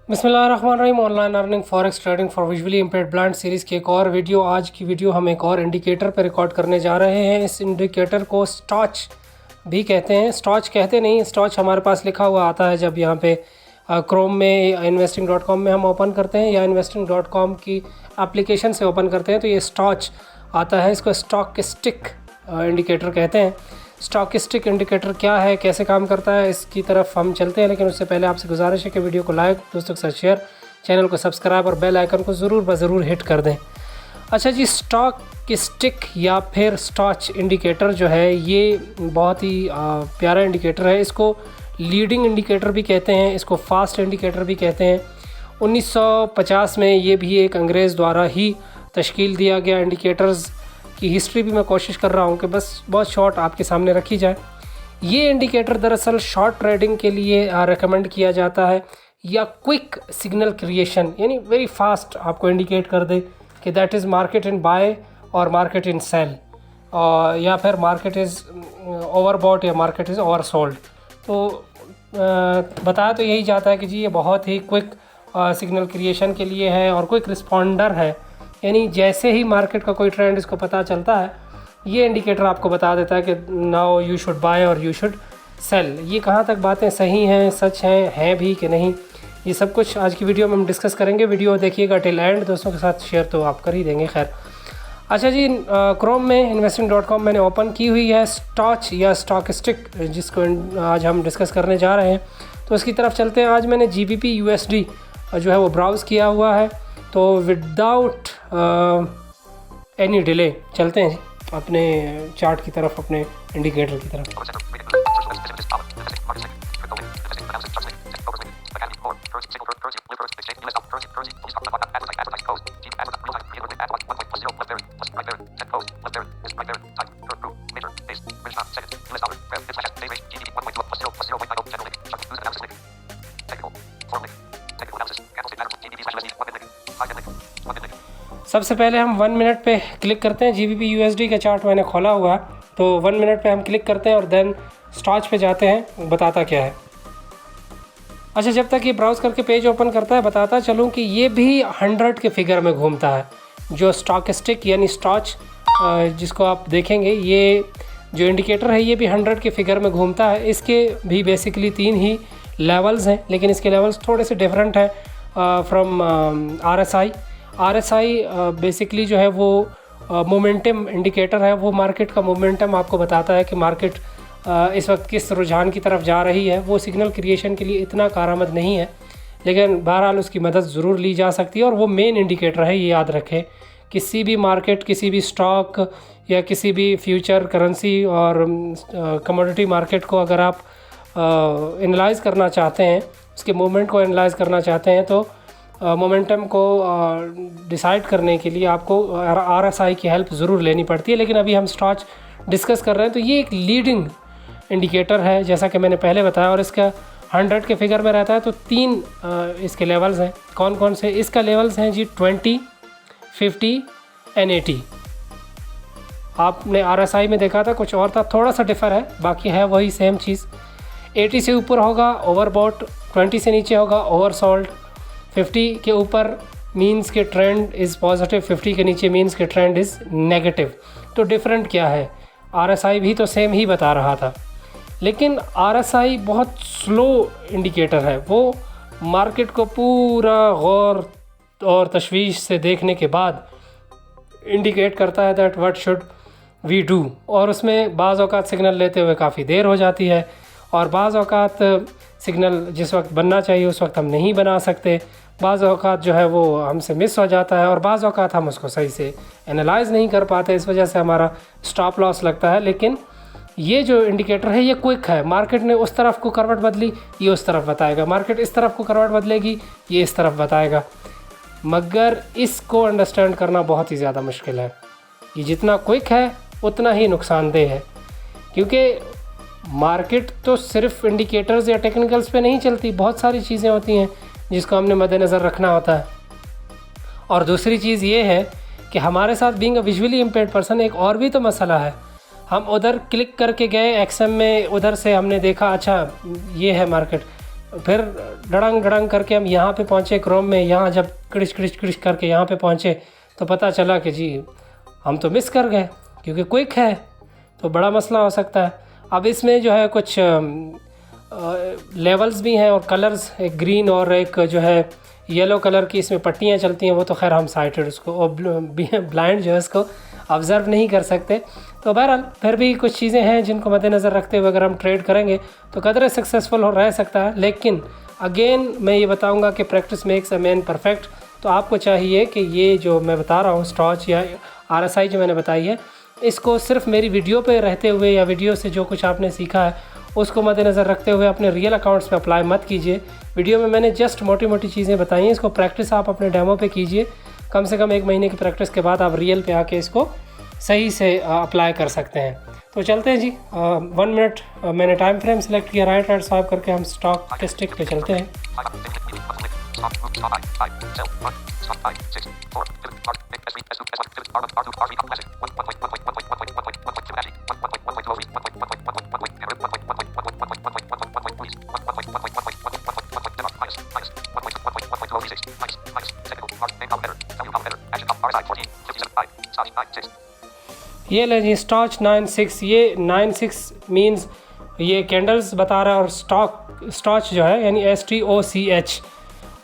बिस्मिल्लाहिर्रहमानिर्रहीम। Online earning forex trading for visually impaired blind series की एक और वीडियो। आज की वीडियो हम एक और इंडिकेटर पर रिकॉर्ड करने जा रहे हैं। इस इंडिकेटर को स्टॉच भी कहते हैं। स्टॉच कहते नहीं, स्टॉच हमारे पास लिखा हुआ आता है जब यहाँ पे क्रोम में investing.com में हम ओपन करते हैं या investing.com की एप्लीकेशन से ओपन करते हैं तो ये स्टॉच आता है। इसको स्टॉकिस्टिक इंडिकेटर कहते हैं। स्टॉकिस्टिक इंडिकेटर क्या है, कैसे काम करता है, इसकी तरफ हम चलते हैं। लेकिन उससे पहले आपसे गुजारिश है कि वीडियो को लाइक, दोस्तों के साथ शेयर, चैनल को सब्सक्राइब और बेल आइकन को ज़रूर हिट कर दें। अच्छा जी, स्टॉकिस्टिक या फिर स्टॉच इंडिकेटर जो है ये बहुत ही प्यारा इंडिकेटर है। इसको लीडिंग इंडिकेटर भी कहते हैं, इसको फास्ट इंडिकेटर भी कहते हैं। 1950 में ये भी एक अंग्रेज़ द्वारा ही तश्कील दिया गया। इंडिकेटर्स की हिस्ट्री भी मैं कोशिश कर रहा हूँ कि बस बहुत शॉर्ट आपके सामने रखी जाए। ये इंडिकेटर दरअसल शॉर्ट ट्रेडिंग के लिए रेकमेंड किया जाता है, या क्विक सिग्नल क्रिएशन, यानी वेरी फास्ट आपको इंडिकेट कर दे कि that is market in by और मार्केट इन सेल, या फिर मार्केट इज़ ओवरबॉट या मार्केट इज़ ओवर सोल्ड। तो बताया तो यही जाता है कि जी ये बहुत ही क्विक सिग्नल क्रिएशन के लिए है और क्विक रिस्पॉन्डर है, यानी जैसे ही मार्केट का कोई ट्रेंड इसको पता चलता है ये इंडिकेटर आपको बता देता है कि नाउ यू शुड बाय और यू शुड सेल। ये कहाँ तक बातें सही हैं, सच हैं भी कि नहीं, ये सब कुछ आज की वीडियो में हम डिस्कस करेंगे। वीडियो देखिएगा टिल एंड, दोस्तों के साथ शेयर तो आप कर ही देंगे। खैर, अच्छा जी, क्रोम में investing.com मैंने ओपन की हुई है। स्टॉच या स्टॉकिस्टिक जिसको आज हम डिस्कस करने जा रहे हैं तो उसकी तरफ चलते हैं। आज मैंने GBP USD जो है वो ब्राउज़ किया हुआ है, तो विदाउट एनी डिले चलते हैं अपने चार्ट की तरफ, अपने इंडिकेटर की तरफ। सबसे पहले हम 1 मिनट पे क्लिक करते हैं। GBP USD का चार्ट मैंने खोला हुआ है, तो 1 मिनट पे हम क्लिक करते हैं और देन स्टॉच पे जाते हैं, बताता क्या है। अच्छा, जब तक ये ब्राउज़ करके पेज ओपन करता है बताता चलूँ कि ये भी 100 के फिगर में घूमता है। जो स्टॉकिस्टिक यानी स्टॉच जिसको आप देखेंगे, ये जो इंडिकेटर है ये भी 100 के फिगर में घूमता है। इसके भी बेसिकली 3 ही लेवल्स हैं, लेकिन इसके लेवल्स थोड़े से डिफरेंट हैं फ्रॉम RSI बेसिकली जो है वो मोमेंटम इंडिकेटर है। वो मार्केट का मोमेंटम आपको बताता है कि मार्केट इस वक्त किस रुझान की तरफ जा रही है। वो सिग्नल क्रिएशन के लिए इतना कारआमद नहीं है, लेकिन बहरहाल उसकी मदद ज़रूर ली जा सकती है और वो मेन इंडिकेटर है। ये याद रखें, किसी भी मार्केट, किसी भी स्टॉक या किसी भी फ्यूचर, करेंसी और कमोडिटी मार्केट को अगर आप एनालाइज़ करना चाहते हैं, उसके मूवमेंट को एनालाइज़ करना चाहते हैं, तो मोमेंटम को डिसाइड करने के लिए आपको RSI की हेल्प ज़रूर लेनी पड़ती है। लेकिन अभी हम स्टॉच डिस्कस कर रहे हैं, तो ये एक लीडिंग इंडिकेटर है जैसा कि मैंने पहले बताया, और इसका 100 के फिगर में रहता है। तो 3 इसके लेवल्स हैं। कौन कौन से इसका लेवल्स हैं जी? 20, 50 एंड 80। आपने RSI में देखा था कुछ और था, थोड़ा सा डिफ़र है, बाकी है वही सेम चीज़। 80 से ऊपर होगा ओवरबॉट, 20 से नीचे होगा ओवरसोल्ड, 50 के ऊपर मीन्स के ट्रेंड इज़ पॉजिटिव, 50 के नीचे मीन्स के ट्रेंड इज़ नेगेटिव। तो डिफरेंट क्या है? RSI भी तो सेम ही बता रहा था, लेकिन RSI बहुत स्लो इंडिकेटर है। वो मार्केट को पूरा गौर और तशवीश से देखने के बाद इंडिकेट करता है that what should we do, और उसमें बाज़ औक़ात सिग्नल लेते हुए काफ़ी देर हो जाती है, और बाज़ औक़ात सिग्नल जिस वक्त बनना चाहिए उस वक्त हम नहीं बना सकते। बाज़ औक़ात जो है वो हमसे मिस हो जाता है, और बाज़ औक़ात हम उसको सही से एनालाइज़ नहीं कर पाते, इस वजह से हमारा स्टॉप लॉस लगता है। लेकिन ये जो इंडिकेटर है ये क्विक है। मार्केट ने उस तरफ को करवट बदली, ये उस तरफ बताएगा। मार्केट इस तरफ को करवट बदलेगी, ये इस तरफ बताएगा। मगर इसको अंडरस्टैंड करना बहुत ही ज़्यादा मुश्किल है। ये जितना क्विक है उतना ही नुकसानदेह है, क्योंकि मार्केट तो सिर्फ इंडिकेटर्स या टेक्निकल्स पे नहीं चलती, बहुत सारी चीज़ें होती हैं जिसको हमने मद्देनज़र रखना होता है। और दूसरी चीज़ ये है कि हमारे साथ being a visually impaired person एक और भी तो मसला है। हम उधर क्लिक करके गए XM में, उधर से हमने देखा अच्छा ये है मार्केट, फिर डड़ंग डड़ंग करके हम यहाँ पे पहुँचे क्रोम में। यहाँ जब क्रिश करके यहाँ पे पहुँचे तो पता चला कि जी हम तो मिस कर गए, क्योंकि क्विक है तो बड़ा मसला हो सकता है। अब इसमें जो है कुछ लेवल्स भी हैं और कलर्स, एक ग्रीन और एक जो है येलो कलर की इसमें पट्टियाँ चलती हैं। वो तो खैर हम साइटेड उसको और ब्लाइंड जो है इसको ऑब्ज़र्व नहीं कर सकते। तो बहरहाल फिर भी कुछ चीज़ें हैं जिनको मद्देनज़र रखते हुए अगर हम ट्रेड करेंगे तो कदर सक्सेसफुल हो रह सकता है। लेकिन अगेन मैं ये बताऊंगा कि practice makes a man perfect. तो आपको चाहिए कि ये जो मैं बता रहा हूँ स्टॉच या RSI जो मैंने बताई है, इसको सिर्फ मेरी वीडियो पे रहते हुए या वीडियो से जो कुछ आपने सीखा है उसको मद्देनज़र रखते हुए अपने रियल अकाउंट्स में अप्लाई मत कीजिए। वीडियो में मैंने जस्ट मोटी मोटी चीज़ें बताई हैं, इसको प्रैक्टिस आप अपने डेमो पे कीजिए। कम से कम 1 महीने की प्रैक्टिस के बाद आप रियल पे आके इसको सही से अप्लाई कर सकते हैं। तो चलते हैं जी। 1 मिनट मैंने टाइम फ्रेम सेलेक्ट किया, राइट स्वाइप करके हम स्टॉकेस्टिक पे चलते हैं। ये ले जी स्टॉच 96। ये 96 मींस ये कैंडल्स बता रहा है और स्टॉच जो है यानी STOCH,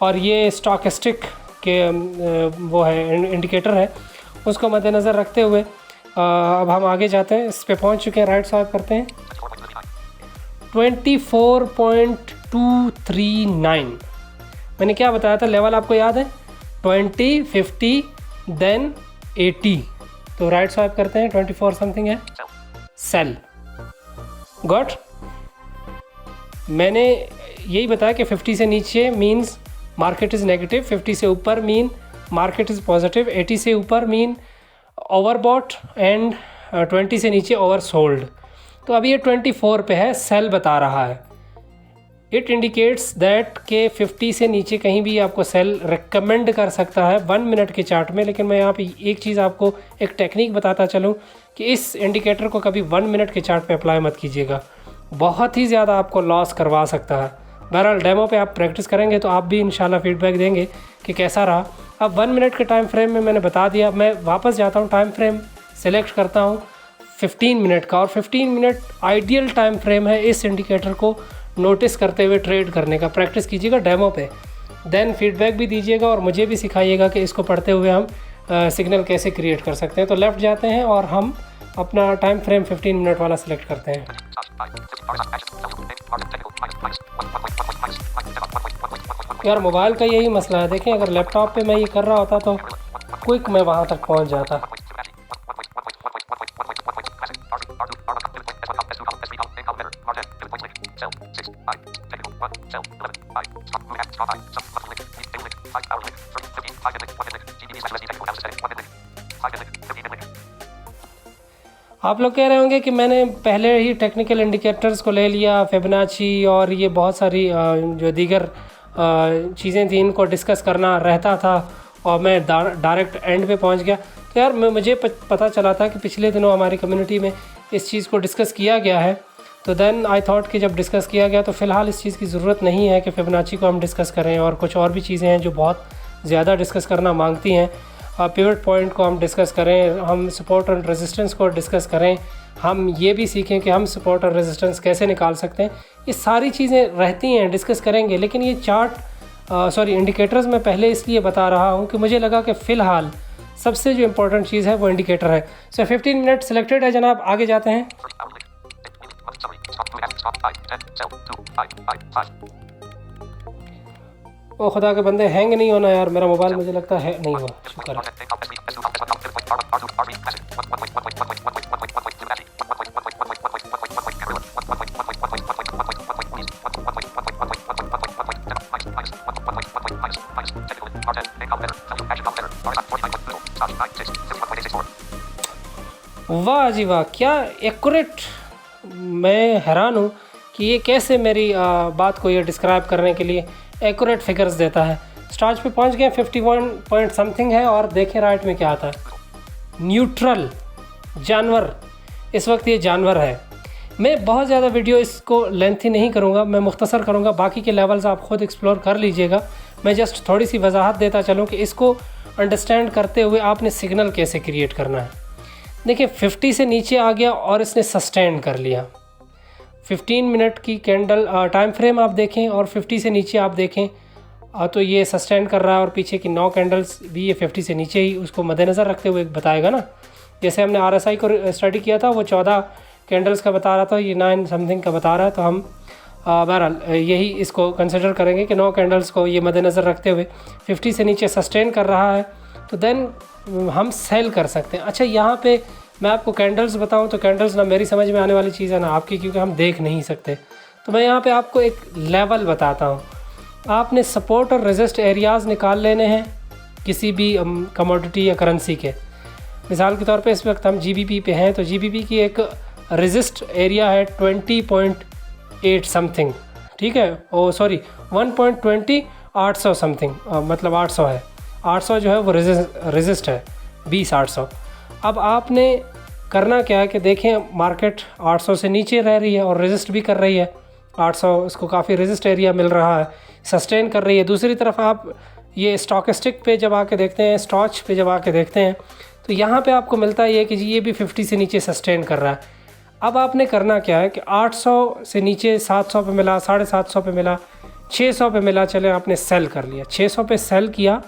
और ये स्टॉकेस्टिक के वो है इंडिकेटर है, उसको मद्देनज़र रखते हुए अब हम आगे जाते हैं। इस पे पहुंच चुके हैं, राइट स्वाइप करते हैं। 24.239 मैंने क्या बताया था लेवल, आपको याद है? 20, 50 देन 80। तो राइट स्वाइप करते हैं, 24 समथिंग है, सेल। गॉट? मैंने यही बताया कि 50 से नीचे मीन्स मार्केट इज़ नेगेटिव, 50 से ऊपर मीन मार्केट इज़ पॉजिटिव, 80 से ऊपर मीन ओवरबॉट एंड 20 से नीचे ओवर सोल्ड। तो अभी ये 24 पे है, सेल बता रहा है। इट इंडिकेट्स दैट के 50 से नीचे कहीं भी आपको सेल रिकमेंड कर सकता है 1 मिनट के चार्ट में। लेकिन मैं यहाँ पे एक चीज़ आपको एक टेक्निक बताता चलूँ कि इस इंडिकेटर को कभी 1 मिनट के चार्ट पे अप्लाई मत कीजिएगा, बहुत ही ज़्यादा आपको लॉस करवा सकता है। बहरहाल डेमो पे आप प्रैक्टिस करेंगे तो आप भी इंशाल्लाह फीडबैक देंगे कि कैसा रहा। अब 1 मिनट के टाइम फ्रेम में मैंने बता दिया, मैं वापस जाता हूँ, टाइम फ्रेम सेलेक्ट करता हूँ 15 मिनट का, और 15 मिनट आइडियल टाइम फ्रेम है इस इंडिकेटर को नोटिस करते हुए ट्रेड करने का। प्रैक्टिस कीजिएगा डेमो पे, देन फीडबैक भी दीजिएगा और मुझे भी सिखाइएगा कि इसको पढ़ते हुए हम सिग्नल कैसे क्रिएट कर सकते हैं। तो लेफ़्ट जाते हैं और हम अपना टाइम फ्रेम 15 मिनट वाला सिलेक्ट करते हैं। यार मोबाइल का यही मसला है, देखें अगर लैपटॉप पे मैं ये कर रहा होता तो क्विक मैं वहाँ तक पहुँच जाता। आप लोग कह रहे होंगे कि मैंने पहले ही टेक्निकल इंडिकेटर्स को ले लिया, फिबोनाची और ये बहुत सारी जो दीगर चीज़ें थी इनको डिस्कस करना रहता था और मैं डायरेक्ट एंड पे पहुंच गया। तो यार मुझे पता चला था कि पिछले दिनों हमारी कम्युनिटी में इस चीज़ को डिस्कस किया गया है। तो देन आई थॉट कि जब डिस्कस किया गया तो फ़िलहाल इस चीज़ की ज़रूरत नहीं है कि फिबोनाची को हम डिस्कस करें, और कुछ और भी चीज़ें हैं जो बहुत ज़्यादा डिस्कस करना मांगती हैं। पिवट पॉइंट को हम डिस्कस करें, हम सपोर्ट और रेजिस्टेंस को डिस्कस करें, हम ये भी सीखें कि हम सपोर्ट और रेजिस्टेंस कैसे निकाल सकते हैं। ये सारी चीज़ें रहती हैं, डिस्कस करेंगे। लेकिन ये इंडिकेटर्स मैं पहले इसलिए बता रहा हूँ कि मुझे लगा कि फ़िलहाल सबसे जो इम्पोर्टेंट चीज़ है वो इंडिकेटर है। सो 15 मिनट सिलेक्टेड है जनाब, आगे जाते हैं। ओ खुदा के बंदे, हैंग नहीं होना यार मेरा मोबाइल, मुझे लगता है नहीं हुआ, शुक्र है। वाह जी वाह, क्या एक्यूरेट। मैं हैरान हूँ कि ये कैसे मेरी बात को ये डिस्क्राइब करने के लिए एक्यूरेट फिगर्स देता है। स्टॉच पे पहुंच गए, 51 पॉइंट समथिंग है, और देखें राइट में क्या आता है, न्यूट्रल जानवर। इस वक्त ये जानवर है। मैं बहुत ज़्यादा वीडियो इसको लेंथी नहीं करूँगा, मैं मुख्तसर करूँगा, बाकी के लेवल्स आप ख़ुद एक्सप्लोर कर लीजिएगा। मैं जस्ट थोड़ी सी वजाहत देता चलूँ कि इसको अंडरस्टैंड करते हुए आपने सिग्नल कैसे क्रिएट करना है। देखिए 50 से नीचे आ गया और इसने सस्टेन कर लिया। 15 मिनट की कैंडल टाइम फ्रेम आप देखें और 50 से नीचे आप देखें तो ये सस्टेन कर रहा है, और पीछे की 9 कैंडल्स भी ये 50 से नीचे ही उसको मद्देनज़र रखते हुए बताएगा ना। जैसे हमने RSI को स्टडी किया था, वो 14 कैंडल्स का बता रहा था, ये 9 समथिंग का बता रहा है। तो हम बहरहाल यही इसको कंसिडर करेंगे कि 9 कैंडल्स को ये मद्देनज़र रखते हुए 50 से नीचे सस्टेन कर रहा है, तो देन हम सेल कर सकते हैं। अच्छा, यहाँ पे मैं आपको कैंडल्स बताऊँ तो कैंडल्स ना मेरी समझ में आने वाली चीज़ है ना आपकी, क्योंकि हम देख नहीं सकते। तो मैं यहाँ पे आपको एक लेवल बताता हूँ। आपने सपोर्ट और रेजिस्ट एरियाज़ निकाल लेने हैं किसी भी कमोडिटी या करेंसी के। मिसाल के तौर पे इस वक्त हम GBP पे हैं, तो GBP की एक रेजिस्ट एरिया है 20.8 समथिंग, ठीक है, ओ सॉरी 1.20 800 समथिंग, मतलब 800 है, 800 जो है वो रेजिस्ट है, 20-800। अब आपने करना क्या है कि देखें मार्केट 800 से नीचे रह रही है और रेजिस्ट भी कर रही है 800, उसको काफ़ी रेजिस्ट एरिया मिल रहा है, सस्टेन कर रही है। दूसरी तरफ आप ये स्टॉकेस्टिक पे जब आके देखते हैं, स्टॉच पे जब आके देखते हैं, तो यहाँ पे आपको मिलता है ये कि जी ये भी 50 से नीचे सस्टेन कर रहा है। अब आपने करना क्या है कि 800 से नीचे 700 पे मिला, 750 पे मिला, 600 पे मिला, चले आपने सेल कर लिया, 600 पे सेल किया,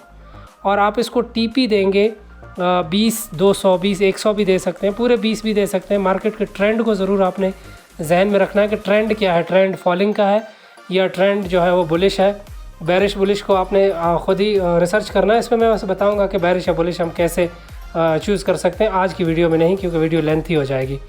और आप इसको TP देंगे 20, 200, 20, 100 भी दे सकते हैं, पूरे 20 भी दे सकते हैं। मार्केट के ट्रेंड को ज़रूर आपने जहन में रखना है कि ट्रेंड क्या है, ट्रेंड फॉलिंग का है या ट्रेंड जो है वो बुलिश है। बेरिश बुलिश को आपने ख़ुद ही रिसर्च करना है। इसमें मैं वैसे बताऊंगा कि बेरिश या बुलिश हम कैसे चूज़ कर सकते हैं, आज की वीडियो में नहीं, क्योंकि वीडियो लेंथी हो जाएगी।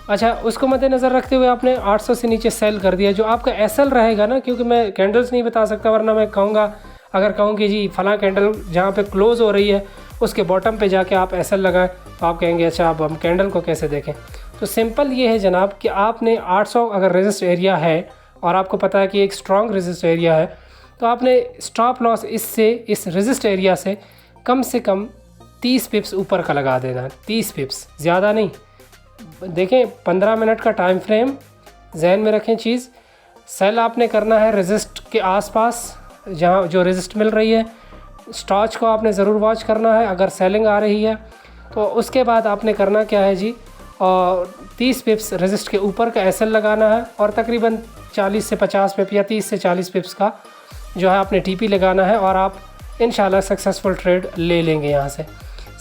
अच्छा, उसको मद्देनज़र रखते हुए आपने 800 से नीचे सेल कर दिया। जो आपका SL रहेगा ना, क्योंकि मैं कैंडल्स नहीं बता सकता, वरना मैं कहूँगा, अगर कहूँ कि जी फ़लाँ कैंडल जहाँ पे क्लोज़ हो रही है उसके बॉटम पे जाके आप SL लगाएं, तो आप कहेंगे अच्छा अब हम कैंडल को कैसे देखें। तो सिंपल ये है जनाब कि आपने 800 अगर रेजिस्ट एरिया है और आपको पता है कि एक स्ट्रॉन्ग रेजिस्ट एरिया है, तो आपने स्टॉप लॉस इससे, इस रेजिस्ट एरिया से कम 30 पिप्स ऊपर का लगा देना है। 30 पिप्स, ज़्यादा नहीं। देखें 15 मिनट का टाइम फ्रेम जहन में रखें चीज़। सेल आपने करना है रेजिस्ट के आसपास जहाँ जो रेजिस्ट मिल रही है। स्टॉच को आपने ज़रूर वॉच करना है अगर सेलिंग आ रही है। तो उसके बाद आपने करना क्या है जी, और 30 पिप्स रेजिस्ट के ऊपर का SL लगाना है, और तकरीबन 40 से 50 पिप या 30 से 40 पिप्स का जो है आपने TP लगाना है, और आप इंशाल्लाह सक्सेसफुल ट्रेड ले लेंगे यहाँ से।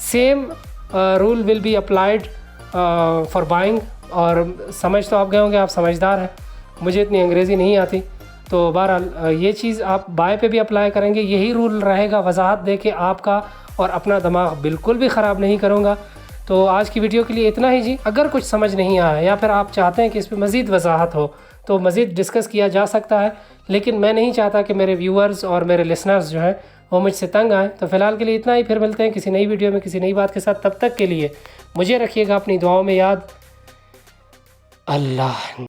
Same rule will be applied for buying. और समझ तो आप गए होंगे, आप समझदार हैं, मुझे इतनी अंग्रेज़ी नहीं आती, तो बहरहाल ये चीज़ आप बाय पे भी अप्लाई करेंगे, यही रूल रहेगा। वजाहत दे के आपका और अपना दिमाग बिल्कुल भी ख़राब नहीं करूँगा। तो आज की वीडियो के लिए इतना ही जी। अगर कुछ समझ नहीं आया या फिर आप चाहते हैं कि इस पर मज़ीद वजाहत हो तो मज़ीद डिस्कस किया जा सकता है, लेकिन मैं नहीं चाहता कि मेरे व्यूअर्स और मेरे लिसनर्स जो हैं वो मुझसे तंग आएँ। तो फ़िलहाल के लिए इतना ही, फिर मिलते हैं किसी नई वीडियो में किसी नई बात के साथ। तब तक के लिए मुझे रखिएगा अपनी दुआओं में याद। अल्लाह।